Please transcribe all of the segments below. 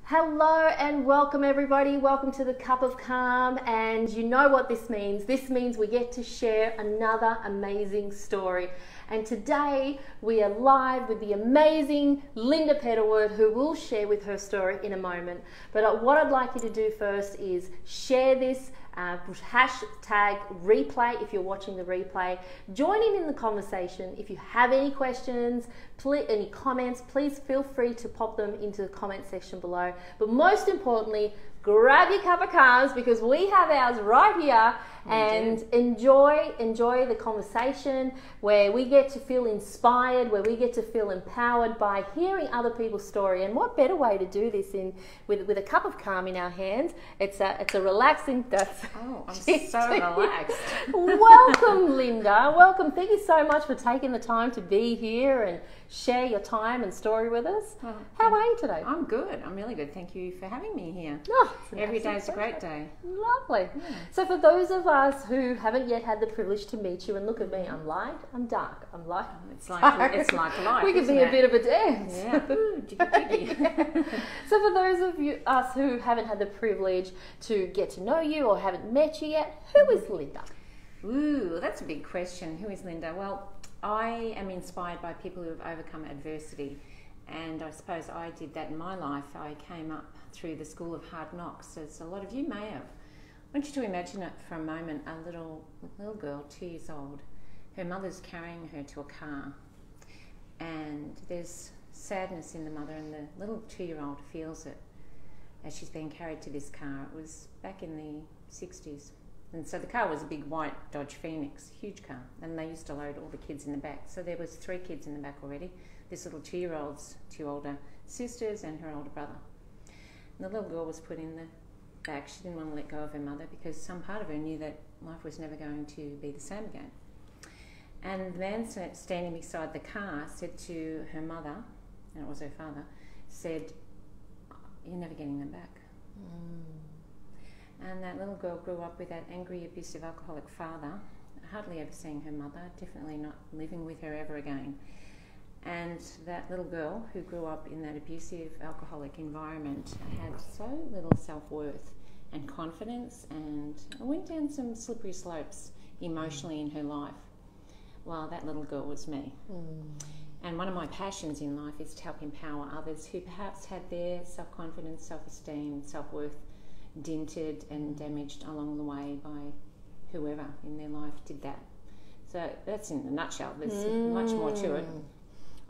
Hello and welcome everybody. Welcome to the Cup of Calm, and you know what this means. This means we get to share another amazing story. And today we are live with the amazing Lynda Petterwood, who will share with her story in a moment. But what I'd like you to do first is share this, hashtag replay if you're watching the replay. Join in the conversation. If you have any questions, any comments, please feel free to pop them into the comment section below. But most importantly, grab your cup of calms because we have ours right here, and enjoy the conversation where we get to feel inspired, where we get to feel empowered by hearing other people's story. And what better way to do this with a cup of calm in our hands? It's a relaxing. I'm so relaxed. Welcome, Lynda. Welcome. Thank you so much for taking the time to be here and share your time and story with us. How are you today? I'm good. I'm really good. Thank you for having me here. Every day is a great day. Lovely. Yeah. So for those of us who haven't yet had the privilege to meet you, and look at me, I'm light, I'm dark, I'm light. It's like life. We could be a bit of a dance. Yeah. Ooh, jiggy. So for those of us who haven't had the privilege to get to know you or haven't met you yet, who is Lynda? Ooh, that's a big question. Who is Lynda? Well, I am inspired by people who have overcome adversity, and I suppose I did that in my life. I came up through the school of hard knocks, as a lot of you may have. I want you to imagine it for a moment, a little girl, 2 years old. Her mother's carrying her to a car, and there's sadness in the mother, and the little 2-year-old feels it as she's being carried to this car. It was back in the 60s. And so the car was a big white Dodge Phoenix, huge car, and they used to load all the kids in the back. So there was 3 kids in the back already. This little 2-year-old's 2 older sisters and her older brother. And the little girl was put in the back. She didn't want to let go of her mother because some part of her knew that life was never going to be the same again. And the man standing beside the car said to her mother, and it was her father, said, "You're never getting them back." And that little girl grew up with that angry, abusive, alcoholic father, hardly ever seeing her mother, definitely not living with her ever again. And that little girl who grew up in that abusive, alcoholic environment had so little self-worth and confidence, and went down some slippery slopes emotionally in her life. Well, that little girl was me. And one of my passions in life is to help empower others who perhaps had their self-confidence, self-esteem, self-worth dented and damaged along the way by whoever in their life did that. So that's in a nutshell. There's much more to it.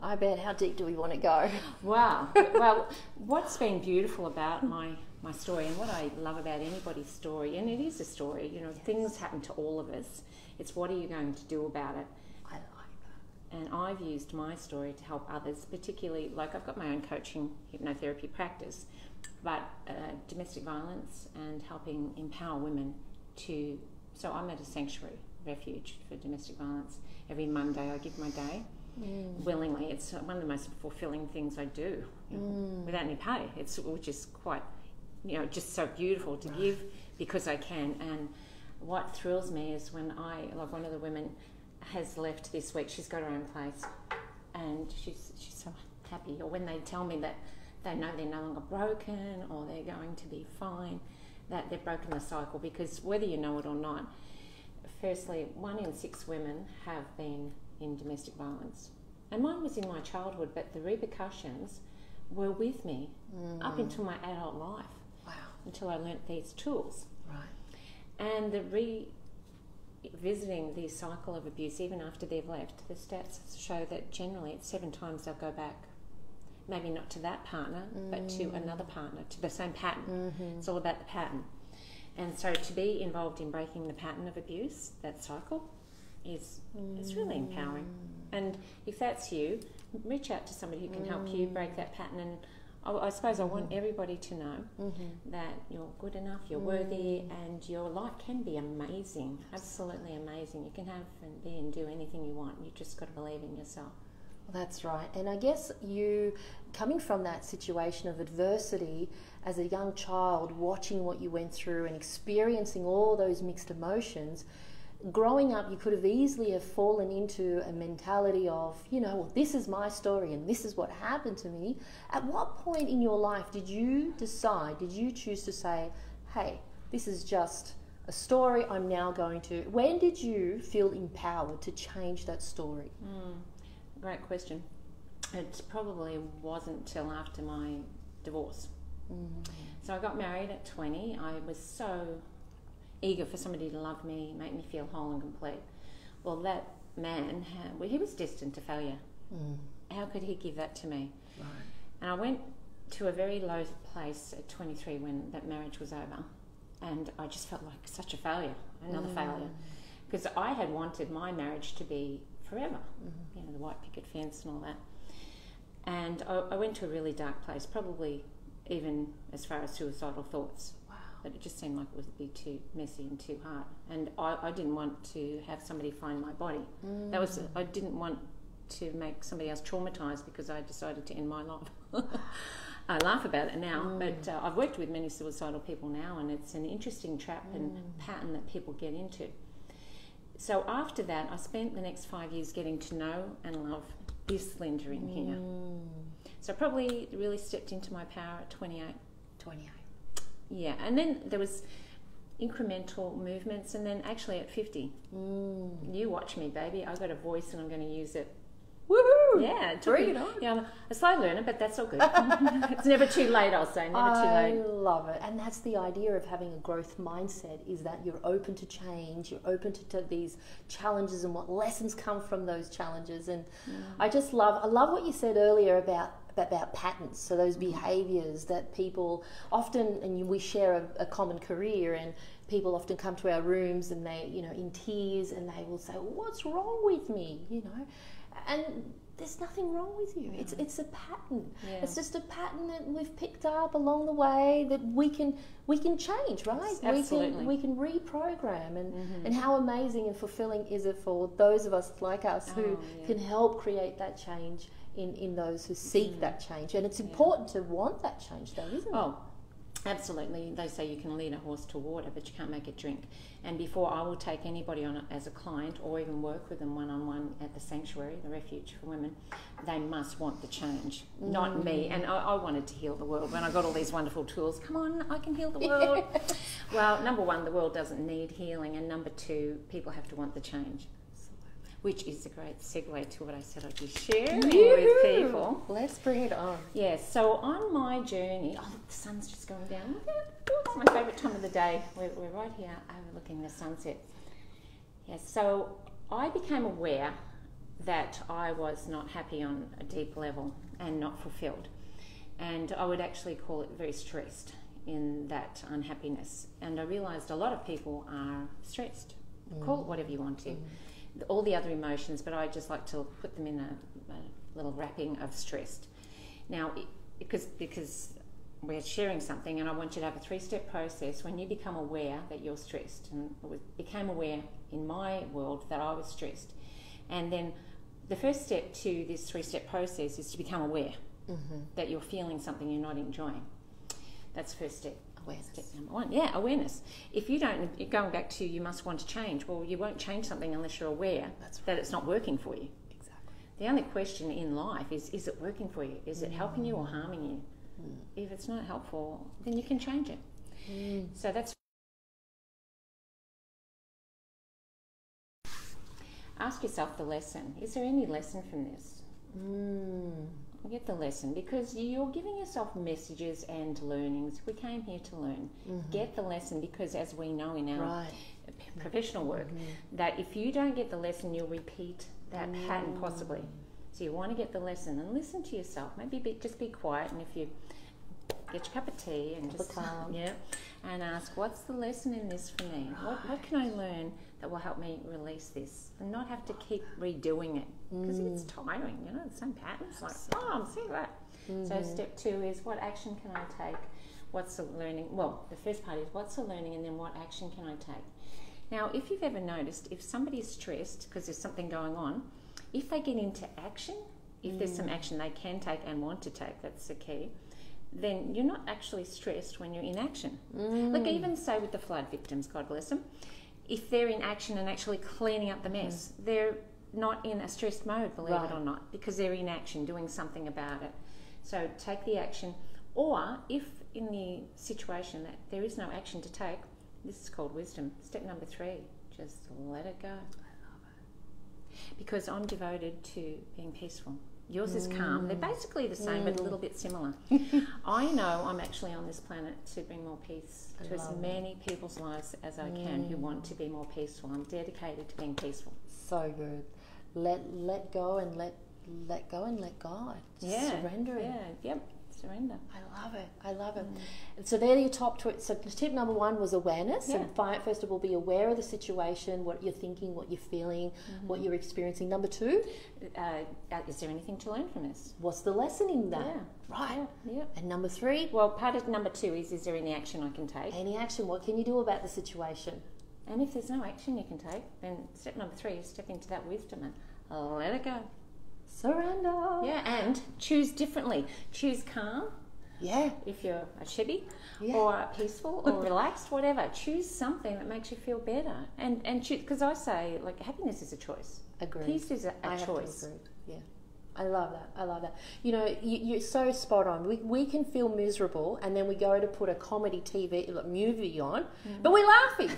I bet. How deep do we want to go? Wow. Well, what's been beautiful about my story, and what I love about anybody's story, and it is a story, you know, things happen to all of us. It's what are you going to do about it? I like that. And I've used my story to help others, particularly, like I've got my own coaching hypnotherapy practice, but domestic violence and helping empower women to, so I'm at a sanctuary refuge for domestic violence. Every Monday I give my day. Willingly. It's one of the most fulfilling things I do, you know, without any pay. Which is quite, you know, just so beautiful to give because I can. And what thrills me is when like one of the women has left this week. She's got her own place, and she's so happy. Or when they tell me that they know they're no longer broken, or they're going to be fine, that they've broken the cycle. Because whether you know it or not, firstly, 1 in 6 women have been in domestic violence, and mine was in my childhood, but the repercussions were with me up until my adult life. Wow. Until I learnt these tools. Right. And the revisiting the cycle of abuse, even after they've left, the stats show that generally it's 7 times they'll go back. Maybe not to that partner, but to another partner, to the same pattern. It's all about the pattern. And so to be involved in breaking the pattern of abuse, that cycle, is really empowering. And if that's you, reach out to somebody who can help you break that pattern. And I suppose I want everybody to know that you're good enough, you're worthy, and your life can be amazing, absolutely amazing. You can have and be and do anything you want. You just got to believe in yourself. Well, that's right. And I guess you, coming from that situation of adversity as a young child, watching what you went through and experiencing all those mixed emotions, growing up, you could have easily have fallen into a mentality of, you know, well, this is my story and this is what happened to me. At what point in your life did you choose to say, hey, this is just a story, I'm now going to... When did you feel empowered to change that story? Great question. It probably wasn't till after my divorce. So I got married at 20. I was so eager for somebody to love me, make me feel whole and complete. Well, that man, he was destined to failure. How could he give that to me? Right. And I went to a very low place at 23 when that marriage was over. And I just felt like such a failure, another failure. Because I had wanted my marriage to be forever, you know, the white picket fence and all that. And I went to a really dark place, probably even as far as suicidal thoughts. Wow. But it just seemed like it would be too messy and too hard. And I didn't want to have somebody find my body. I didn't want to make somebody else traumatised because I decided to end my life. I laugh about it now, but I've worked with many suicidal people now, and it's an interesting trap and pattern that people get into. So after that, I spent the next 5 years getting to know and love this Lynda in here. So I probably really stepped into my power at 28. 28. Yeah, and then there was incremental movements, and then actually at 50, you watch me, baby. I've got a voice and I'm going to use it. Woohoo! Yeah, bring it on. Yeah, I'm a slow learner, but that's all good. It's never too late, I'll say. Never too late. I love it. And that's the idea of having a growth mindset, is that you're open to change, you're open to these challenges and what lessons come from those challenges. And I love what you said earlier about patterns, so those behaviours that people often, and we share a common career, and people often come to our rooms and they, you know, in tears, and they will say, well, what's wrong with me, you know? And there's nothing wrong with you. It's a pattern. Yeah. It's just a pattern that we've picked up along the way that we can change, right? Absolutely. We can reprogram, and how amazing and fulfilling is it for those of us like us who can help create that change in those who seek that change. And it's important to want that change, though, isn't it? Oh, absolutely. They say you can lead a horse to water, but you can't make it drink. And before I will take anybody on as a client or even work with them one-on-one at the sanctuary, the refuge for women, they must want the change, not me. And I wanted to heal the world when I got all these wonderful tools. Come on, I can heal the world. Well, number one, the world doesn't need healing, and number two, people have to want the change. Which is a great segue to what I said I'd be sharing with people. Let's bring it on. Yeah, so on my journey, look, the sun's just going down. It's my favourite time of the day. We're right here overlooking the sunset. Yeah, so I became aware that I was not happy on a deep level and not fulfilled. And I would actually call it very stressed in that unhappiness. And I realised a lot of people are stressed. Call it whatever you want to. All the other emotions, but I just like to put them in a little wrapping of stressed. Now, because we're sharing something, and I want you to have a 3-step process when you become aware that you're stressed. And became aware in my world that I was stressed. And then the first step to this 3-step process is to become aware that you're feeling something you're not enjoying. That's the first step. Awareness. Step number one. Yeah, awareness. If you don't, going back to you must want to change, well, you won't change something unless you're aware that it's not working for you. Exactly. The only question in life is it working for you? Is it helping you or harming you? If it's not helpful, then you can change it. So that's... Ask yourself the lesson. Is there any lesson from this? Get the lesson, because you're giving yourself messages and learnings. We came here to learn. Get the lesson, because as we know in our professional work, that if you don't get the lesson, you'll repeat that pattern possibly. So you want to get the lesson and listen to yourself. Maybe just be quiet, and if you get your cup of tea and just and ask, what's the lesson in this for me? What can I learn that will help me release this and not have to keep redoing it, because it's tiring, you know, the same patterns, like, I'm sick of that. So step 2 is, what action can I take? What's the learning? Well, the first part is, what's the learning, and then what action can I take? Now, if you've ever noticed, if somebody's stressed because there's something going on, if they get into action, if there's some action they can take and want to take, that's the key, then you're not actually stressed when you're in action. Like, even say with the flood victims, God bless them, if they're in action and actually cleaning up the mess, they're not in a stressed mode, believe it or not, because they're in action doing something about it. So take the action, or if in the situation that there is no action to take, this is called wisdom. Step number 3, just let it go. I love it. Because I'm devoted to being peaceful. Yours is calm. They're basically the same, but a little bit similar. I know I'm actually on this planet to bring more peace to as many people's lives as I can who want to be more peaceful. I'm dedicated to being peaceful. So good. Let go and let go and let God. Surrendering. Yeah. Yep. Surrender. I love it. I love it. And so they're your top two. So tip number 1 was awareness. And first of all, be aware of the situation, what you're thinking, what you're feeling, what you're experiencing. Number 2, is there anything to learn from this? what's the lesson in that? Yeah. Right. Yeah. And number 3, Well, part of number 2 is there any action I can take? any action. What can you do about the situation? And if there's no action you can take, then step number 3 is step into that wisdom and let it go. Surrender. Yeah, and choose differently. Choose calm. Yeah. If you're a chibby, or peaceful, or relaxed, whatever. Choose something that makes you feel better. And choose, because I say, like, happiness is a choice. Agreed. Peace is a choice. Have to agree. Yeah. I love that. I love that. You know, you're so spot on. We can feel miserable, and then we go to put a comedy movie on, but we're laughing.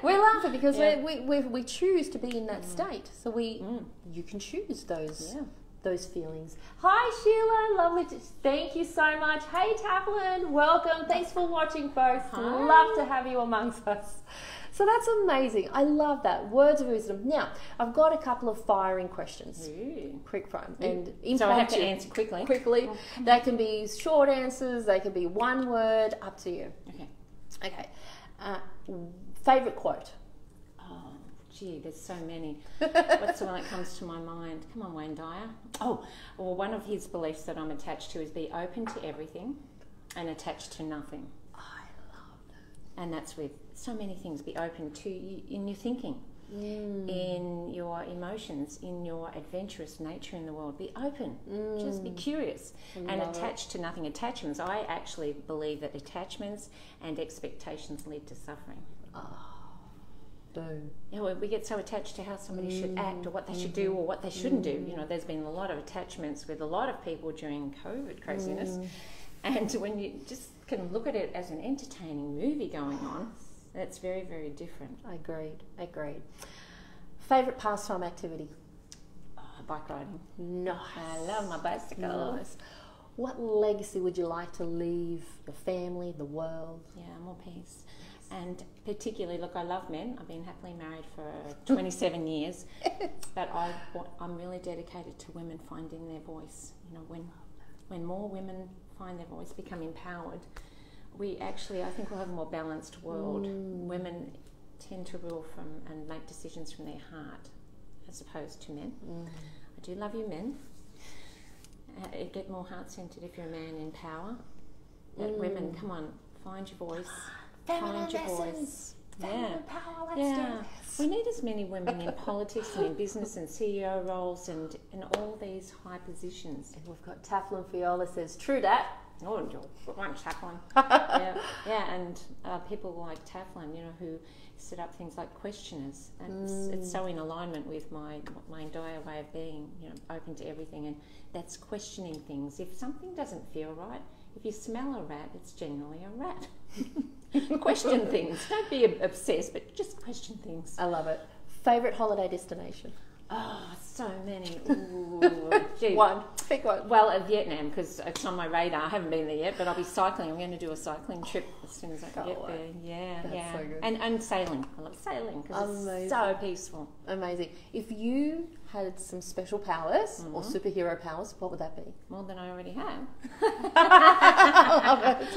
We're laughing because we choose to be in that state. So you can choose those feelings. Hi Sheila, lovely. Thank you so much. Hey Taplin, welcome. Thanks for watching, folks. Hi. Love to have you amongst us. So that's amazing. I love that. Words of wisdom. Now, I've got a couple of firing questions. Quick fire. And so I have to answer quickly. They can be short answers. They can be one word. Up to you. Okay. Favorite quote? Oh, gee, there's so many. What's the one that comes to my mind? Come on, Wayne Dyer. Oh, well, one of his beliefs that I'm attached to is be open to everything and attached to nothing. And that's with so many things. Be open to in your thinking, in your emotions, in your adventurous nature in the world. Be open. Just be curious and attached to nothing. Attachments. I actually believe that attachments and expectations lead to suffering. Boom. You know, we get so attached to how somebody should act or what they should do or what they shouldn't do. You know, there's been a lot of attachments with a lot of people during COVID craziness. And when you just can look at it as an entertaining movie going on, that's very, very different. Agreed. Favourite pastime activity? Bike riding. Nice. I love my bicycle. Nice. What legacy would you like to leave your family, the world? Yeah, more peace. And particularly, look, I love men. I've been happily married for 27 years. But I'm really dedicated to women finding their voice. You know, when more women find their voice, become empowered, I think we'll have a more balanced world. Women tend to rule from and make decisions from their heart as opposed to men. I do love you men. Get more heart-centered if you're a man in power. But women, come on, find your voice. Feminine Find your lessons. voice. Feminine power, let's do this. We need as many women in politics and in business and CEO roles and in all these high positions. And we've got Taflin Fiola says, true that. Oh, one Taflin. And people like Taflin, you know, who set up things like questioners. And it's so in alignment with my entire way of being, you know, open to everything. And that's questioning things. If something doesn't feel right, if you smell a rat, it's generally a rat. Question things. Don't be obsessed, but just question things. I love it. Favourite holiday destination? Oh, so many. Ooh, gee. Pick one. Well, Vietnam, because it's on my radar. I haven't been there yet, but I'll be cycling. I'm going to do a cycling trip as soon as I get there. Yeah, That's so good. And sailing. I love sailing because it's so peaceful. Amazing. If you had some special powers or superhero powers, what would that be? More than I already have. I love it.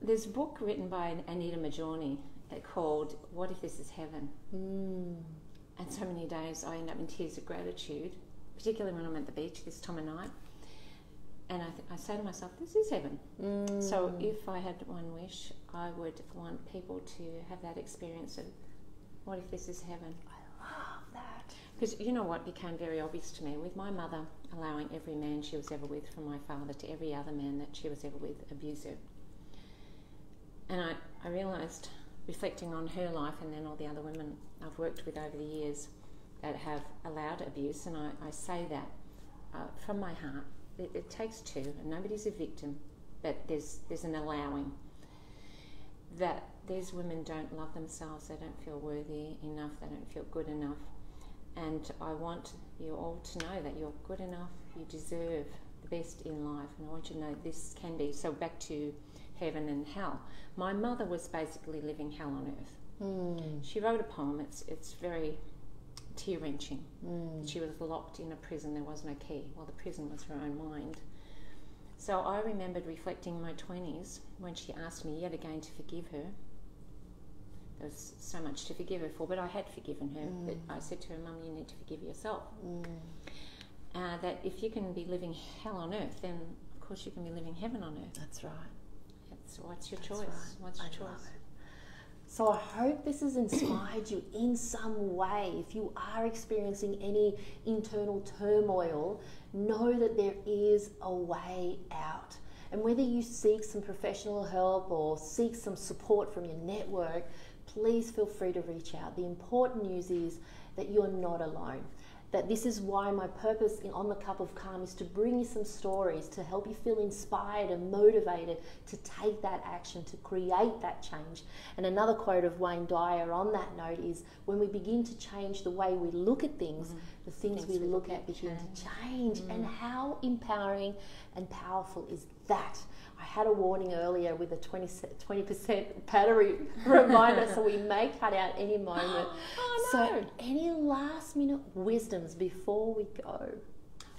There's a book written by Anita Majorni called What If This Is Heaven? And so many days I end up in tears of gratitude, particularly when I'm at the beach this time of night. And I say to myself, this is heaven. So if I had one wish, I would want people to have that experience of what if this is heaven? I love that. Because you know what became very obvious to me? With my mother allowing every man she was ever with, from my father to every other man that she was ever with, abusive. And I realised reflecting on her life and then all the other women I've worked with over the years that have allowed abuse, and I say that from my heart. It takes two, and nobody's a victim, but there's an allowing that these women don't love themselves, they don't feel worthy enough, they don't feel good enough. And I want you all to know that you're good enough, you deserve the best in life, and I want you to know this can be. So back to heaven and hell. My mother was basically living hell on earth. She wrote a poem, it's very tear-wrenching. She was locked in a prison, there was no key. Well, the prison was her own mind. So I remembered reflecting in my 20s when she asked me yet again to forgive her. There was so much to forgive her for, but I had forgiven her. But I said to her, Mum, you need to forgive yourself. That if you can be living hell on earth, then of course you can be living heaven on earth. That's right. What's your That's choice? Right. What's your I choice? love it. So I hope this has inspired you in some way. If you are experiencing any internal turmoil, know that there is a way out. And whether you seek some professional help or seek some support from your network, please feel free to reach out. The important news is that you're not alone. That this is why my purpose on the Cup of Calm is to bring you some stories to help you feel inspired and motivated to take that action, to create that change. And another quote of Wayne Dyer on that note is, when we begin to change the way we look at things, the things we look at begin to change. And how empowering and powerful is that? I had a warning earlier with a 20% battery reminder, so we may cut out any moment. Oh, no. So any last minute wisdoms before we go?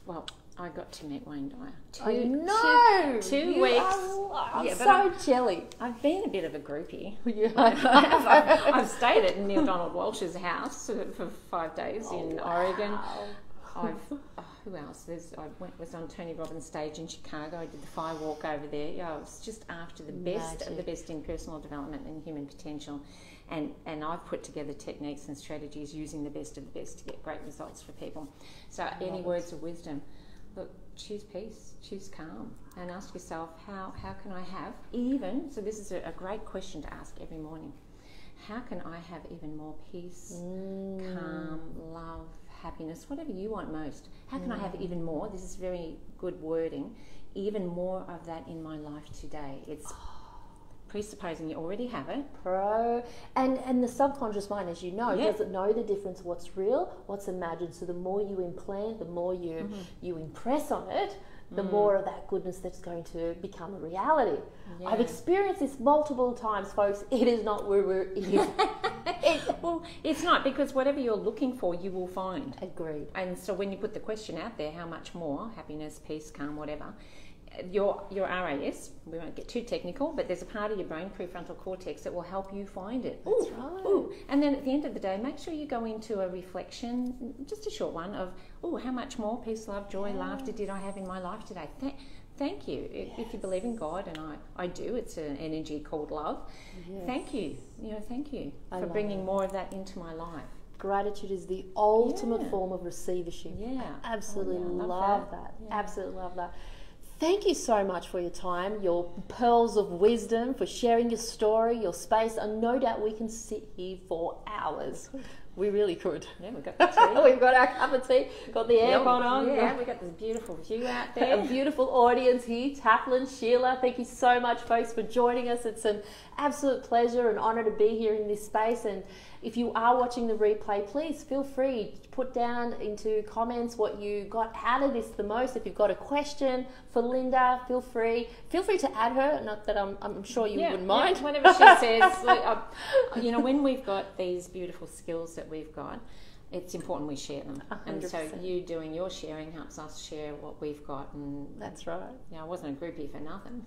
Well, I got to meet Wayne Dyer. Two weeks. I'm so jelly. I've been a bit of a groupie. Yeah. I've stayed at Neil Donald Walsh's house for 5 days in Oregon. Who else? I was on Tony Robbins' stage in Chicago. I did the fire walk over there. Yeah, it was just after the best of the best in personal development and human potential. And I've put together techniques and strategies using the best of the best to get great results for people. So any words of wisdom? Look, choose peace, choose calm, and ask yourself, how can I have even, so this is a great question to ask every morning, how can I have even more peace, calm, love, happiness, whatever you want most? How can I have even more? This is very good wording. Even more of that in my life today. It's presupposing you already have it. And the subconscious mind, as you know, doesn't know the difference what's real, what's imagined. So the more you implant, the more you impress on it, the more of that goodness that's going to become a reality. Yeah. I've experienced this multiple times, folks. It is not woo-woo. It is. Well, it's not, because whatever you're looking for, you will find. Agreed. And so when you put the question out there, how much more, happiness, peace, calm, whatever, your RAS, we won't get too technical, but there's a part of your brain, prefrontal cortex, that will help you find it. That's right. Ooh. And then at the end of the day, make sure you go into a reflection, just a short one, of, how much more peace, love, joy, laughter did I have in my life today? Thank you. If you believe in God, and I do, it's an energy called love. Yes. Thank you. Thank you for bringing more of that into my life. Gratitude is the ultimate form of receivership. Yeah. I absolutely love that. Yeah. Absolutely love that. Thank you so much for your time, your pearls of wisdom, for sharing your story, your space, and no doubt we can sit here for hours. We really could. Yeah, we've got the tea. We've got our cup of tea, got the aircon on. Yeah, we've got this beautiful view out there. A beautiful audience here. Taplin, Sheila, thank you so much, folks, for joining us. It's an absolute pleasure and honour to be here in this space. And if you are watching the replay, please feel free to put down into comments what you got out of this the most. If you've got a question for Lynda, feel free to add her. Not that I'm sure you wouldn't mind. Whenever she says, when we've got these beautiful skills that we've got, it's important we share them. 100%. And so you doing your sharing helps us share what we've got. And that's right. I wasn't a groupie for nothing.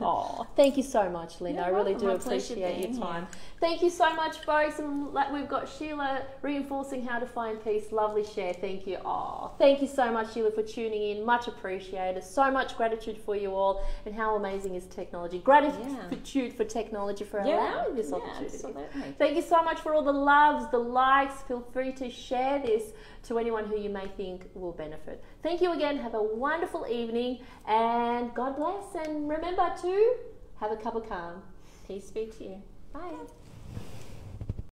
Oh, thank you so much, Lynda. I really do appreciate your time. Thank you so much, folks. And we've got Sheila reinforcing how to find peace. Lovely share. Thank you. Oh, thank you so much, Sheila, for tuning in. Much appreciated. So much gratitude for you all. And how amazing is technology? Gratitude for technology for allowing this opportunity. Absolutely. Thank you so much for all the loves, the likes. Feel free to share this to anyone who you may think will benefit. Thank you again. Have a wonderful evening and God bless. And remember to have a cup of calm. Peace be to you. Bye.